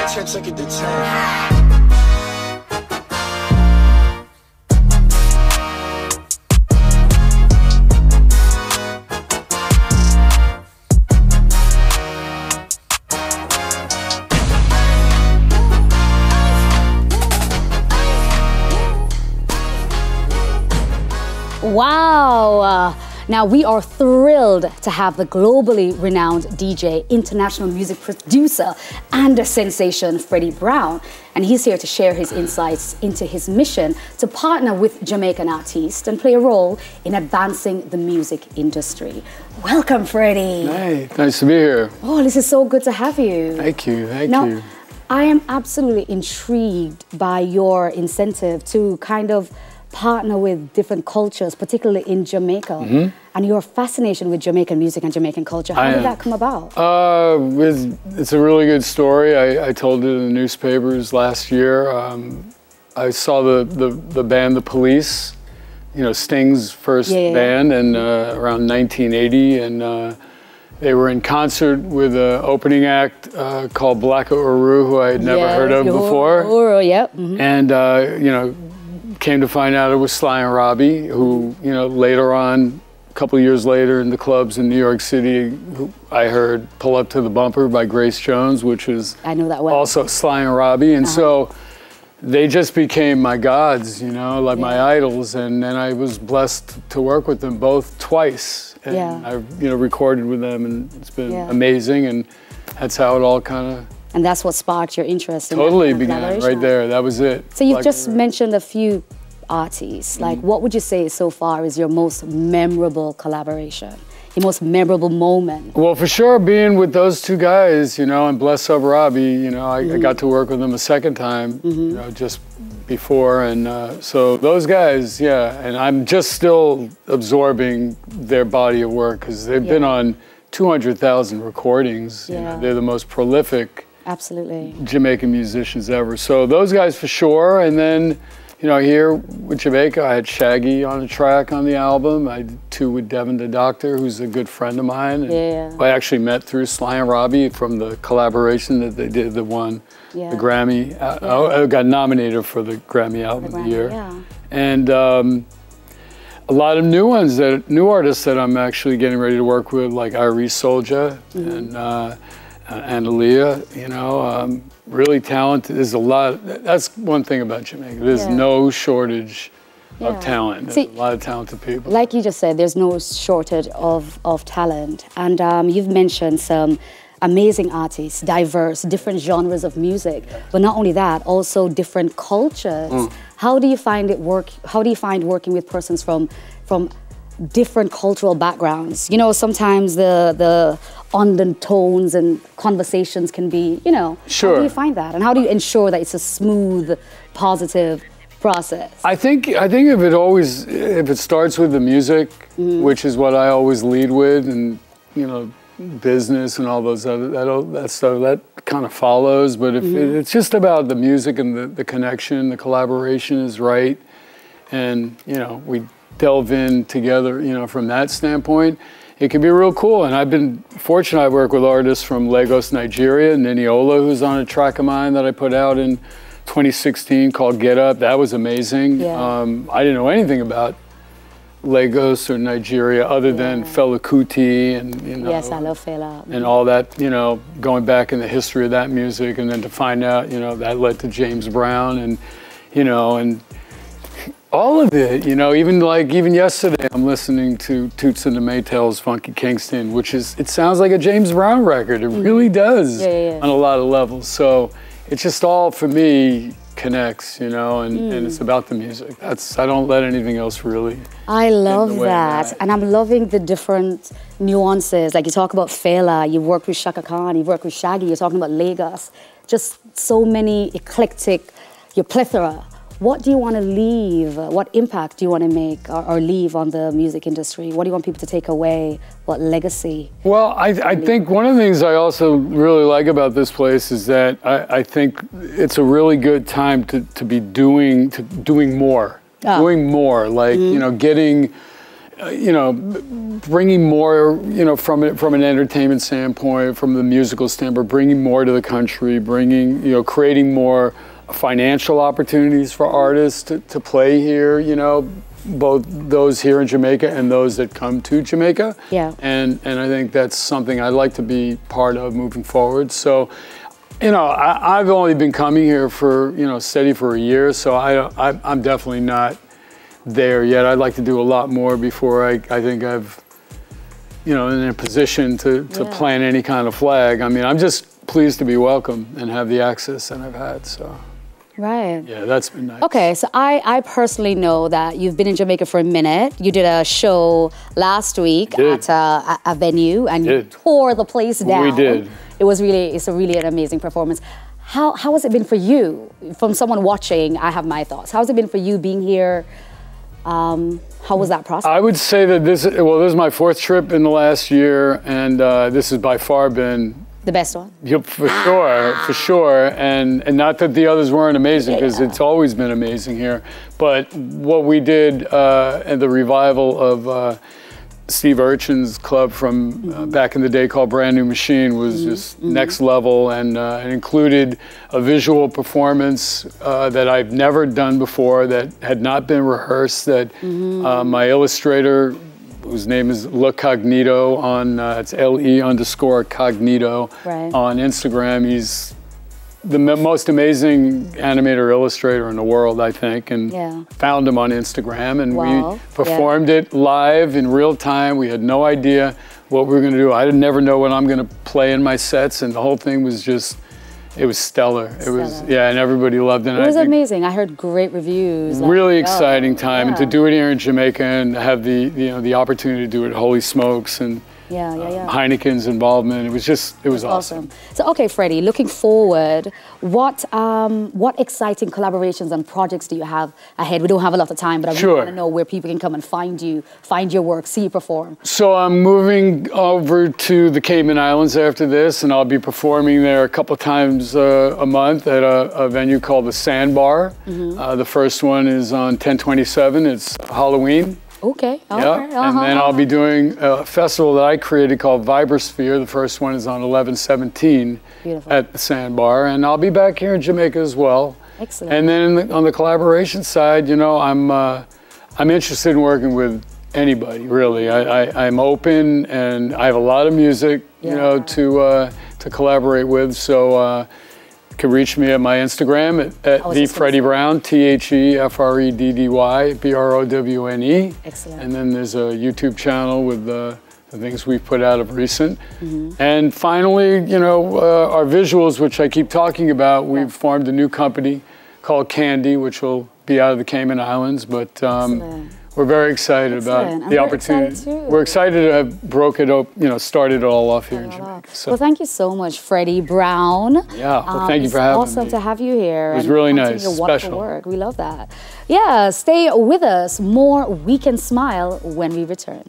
took it to 10. Wow! Now we are thrilled to have the globally renowned DJ, international music producer, and a sensation, Freddy Browne. And he's here to share his insights into his mission to partner with Jamaican artists and play a role in advancing the music industry. Welcome, Freddy. Hey, nice to be here. Oh, this is so good to have you. Thank you, thank you. I am absolutely intrigued by your incentive to kind of partner with different cultures, particularly in Jamaica, and your fascination with Jamaican music and Jamaican culture. How did that come about? It's a really good story. I told it in the newspapers last year. I saw the band The Police, you know, Sting's first band, and around 1980, and they were in concert with an opening act called Black Uru, who I had never heard of before. And you know, came to find out it was Sly and Robbie, who, you know, later on, a couple of years later in the clubs in New York City, I heard Pull Up to the Bumper by Grace Jones, which is also Sly and Robbie. And so they just became my gods, you know, like my idols. And then I was blessed to work with them both twice. And I, you know, recorded with them, and it's been amazing. And that's how it all kind of... And that's what sparked your interest in totally began right there. That was it. So you've just mentioned a few artists. Like, what would you say so far is your most memorable collaboration? Your most memorable moment? Well, for sure, being with those two guys, you know, and Bless Up Robbie, you know, I got to work with them a second time, you know, just before. And so those guys, and I'm just still absorbing their body of work because they've been on 200,000 recordings. You know, they're the most prolific Jamaican musicians ever. So those guys for sure. And then, you know, here with Jamaica, I had Shaggy on a track on the album. I did two with Devin the Doctor, who's a good friend of mine. And I actually met through Sly and Robbie from the collaboration that they did that won the Grammy. I got nominated for the Grammy Album of the Year. And a lot of new ones, new artists that I'm actually getting ready to work with, like Iris Soldier and Aaliyah, you know, really talented. There's a lot. That's one thing about Jamaica. There's no shortage of talent. There's a lot of talented people. Like you just said, there's no shortage of talent. And you've mentioned some amazing artists, diverse, different genres of music. But not only that, also different cultures. How do you find working with persons from different cultural backgrounds? You know, sometimes the undertones and conversations can be, you know, how do you find that? And how do you ensure that it's a smooth, positive process? I think if it starts with the music, which is what I always lead with, and, you know, business and all those that stuff, that kind of follows. But if it's just about the music and the connection, the collaboration is right, and, you know, we delve in together, you know, from that standpoint, it can be real cool. And I've been fortunate. I work with artists from Lagos, Nigeria, Niniola, who's on a track of mine that I put out in 2016 called Get Up. That was amazing. I didn't know anything about Lagos or Nigeria other than Fela Kuti and, you know, I love Fela. And all that, you know, going back in the history of that music, and then to find out, you know, that led to James Brown, and, you know, and all of it, you know, even yesterday I'm listening to Toots and the Maytals' Funky Kingston, which it sounds like a James Brown record. It really does on a lot of levels. So it's just all, for me, connects, you know, and it's about the music. I don't let anything else really. I love that. And I'm loving the different nuances. Like, you talk about Fela, you've worked with Shaka Khan, you've worked with Shaggy, you're talking about Lagos. Just so many eclectic, your plethora. What do you want to leave? What impact do you want to make or leave on the music industry? What do you want people to take away? What legacy? Well, I think one of the things I also really like about this place is that I think it's a really good time to be doing more. Doing more, like, you know, getting you know, bringing more, you know, from an entertainment standpoint, from the musical standpoint, bringing more to the country, bringing, you know, creating more financial opportunities for artists to play here, you know, both those here in Jamaica and those that come to Jamaica. Yeah. And I think that's something I'd like to be part of moving forward. So, you know, I've only been coming here for, you know, steady for a year, so I'm definitely not there yet. I'd like to do a lot more before I think I've, you know, in a position to plant any kind of flag. I mean, I'm just pleased to be welcome and have the access that I've had, so. Right. Yeah, that's been nice. Okay, so I personally know that you've been in Jamaica for a minute. You did a show last week at a venue, and you tore the place down. We did. It's really an amazing performance. How has it been for you? From someone watching, I have my thoughts. How has it been for you being here? How was that process? I would say that this is my 4th trip in the last year, and this has by far been the best one? Yep, for sure. And not that the others weren't amazing, because it's always been amazing here. But what we did and the revival of Steve Urchin's club from back in the day called Brand New Machine was just next level, and it included a visual performance that I've never done before, that had not been rehearsed, that my illustrator, whose name is Le Cognito on, it's LE_Cognito on Instagram. He's the most amazing animator illustrator in the world, I think, and found him on Instagram, and we performed it live in real time. We had no idea what we were gonna do. I never know what I'm gonna play in my sets, and the whole thing was just, it was stellar. It was, and everybody loved it. It was amazing. I heard great reviews. Really exciting time, and to do it here in Jamaica and have the opportunity to do it, holy smokes, and Heineken's involvement. It was awesome. So okay, Freddie, looking forward, what exciting collaborations and projects do you have ahead? We don't have a lot of time, but I really want to know where people can come and find you, find your work, see you perform. So I'm moving over to the Cayman Islands after this, and I'll be performing there a couple times a month at a venue called the Sandbar. The first one is on 10/27. It's Halloween. Okay. And then I'll be doing a festival that I created called Vibrasphere. The first one is on 11/17 at the Sandbar, and I'll be back here in Jamaica as well. Excellent. And then on the collaboration side, you know, I'm interested in working with anybody, really. I'm open, and I have a lot of music, you know, to collaborate with. So. You can reach me at my Instagram at the Freddy Browne, TheFreddyBrowne. Excellent. And then there's a YouTube channel with the things we've put out of recent. And finally, you know, our visuals, which I keep talking about, we've formed a new company called Candy, which will be out of the Cayman Islands. But we're very excited about the opportunity. We're excited to have started it all off here in Jamaica. So. Well, thank you so much, Freddy Browne. Yeah, well, thank you for having me. It's awesome to have you here. It was really nice, special work. We love that. Yeah, stay with us. More We Can Smile when we return.